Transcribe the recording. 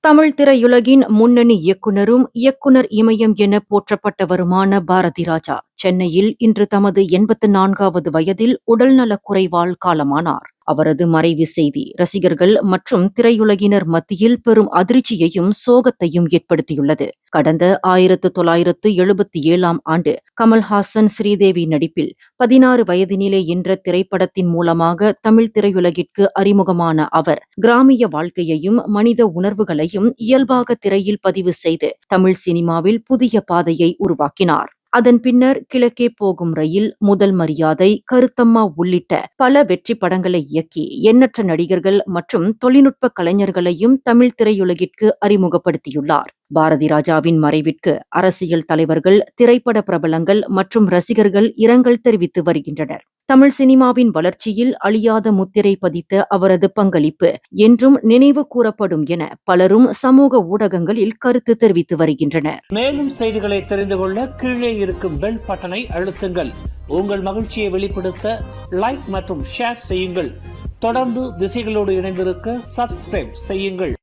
தமிழ் திரையுலகின் முன்னணி இயக்குனரும், இயக்குனர் இமயம் என போற்றப்பட்டவருமான பாரதி ராஜா, சென்னையில் இன்று தமது 84வது வயதில் உடல்நலக் குறைவால் காலமானார். அவரது மறைவு செய்தி ரசிகர்கள் மற்றும் திரையுலகினர் மத்தியில் பெரும் அதிர்ச்சியையும் சோகத்தையும் ஏற்படுத்தியுள்ளது. கடந்த 1977ஆம் ஆண்டு கமல்ஹாசன், ஸ்ரீதேவி நடிப்பில் 16 வயதினிலே என்ற திரைப்படத்தின் மூலமாக தமிழ் திரையுலகிற்கு அறிமுகமான அவர், கிராமிய வாழ்க்கையையும் மனித உணர்வுகளையும் இயல்பாக திரையில் பதிவு செய்து தமிழ் சினிமாவில் புதிய பாதையை உருவாக்கினார். அதன் பின்னர் கிழக்கே போகும் ரயில், முதல் மரியாதை, கருத்தம்மா உள்ளிட்ட பல வெற்றி படங்களை இயக்கி எண்ணற்ற நடிகர்கள் மற்றும் தொழில்நுட்ப கலைஞர்களையும் தமிழ் திரையுலகிற்கு அறிமுகப்படுத்தியுள்ளார். பாரதி ராஜாவின் மறைவிற்கு அரசியல் தலைவர்கள், திரைப்பட பிரபலங்கள் மற்றும் ரசிகர்கள் இரங்கல் தெரிவித்து வருகின்றனர். தமிழ் சினிமாவின் வளர்ச்சியில் அழியாத முத்திரை பதித்த அவரது பங்களிப்பு என்றும் நினைவு கூறப்படும் என பலரும் சமூக ஊடகங்களில் கருத்து தெரிவித்து வருகின்றனர். மேலும் செய்திகளை தெரிந்து கொள்ள கீழே இருக்கும் பெல் பட்டனை அழுத்துங்கள். உங்கள் மகிழ்ச்சியை வெளிப்படுத்த லைக் மற்றும் ஷேர் செய்யுங்கள். தொடர்ந்து திசைகளோடு இணைந்திருக்க சப்ஸ்கிரைப் செய்யுங்கள்.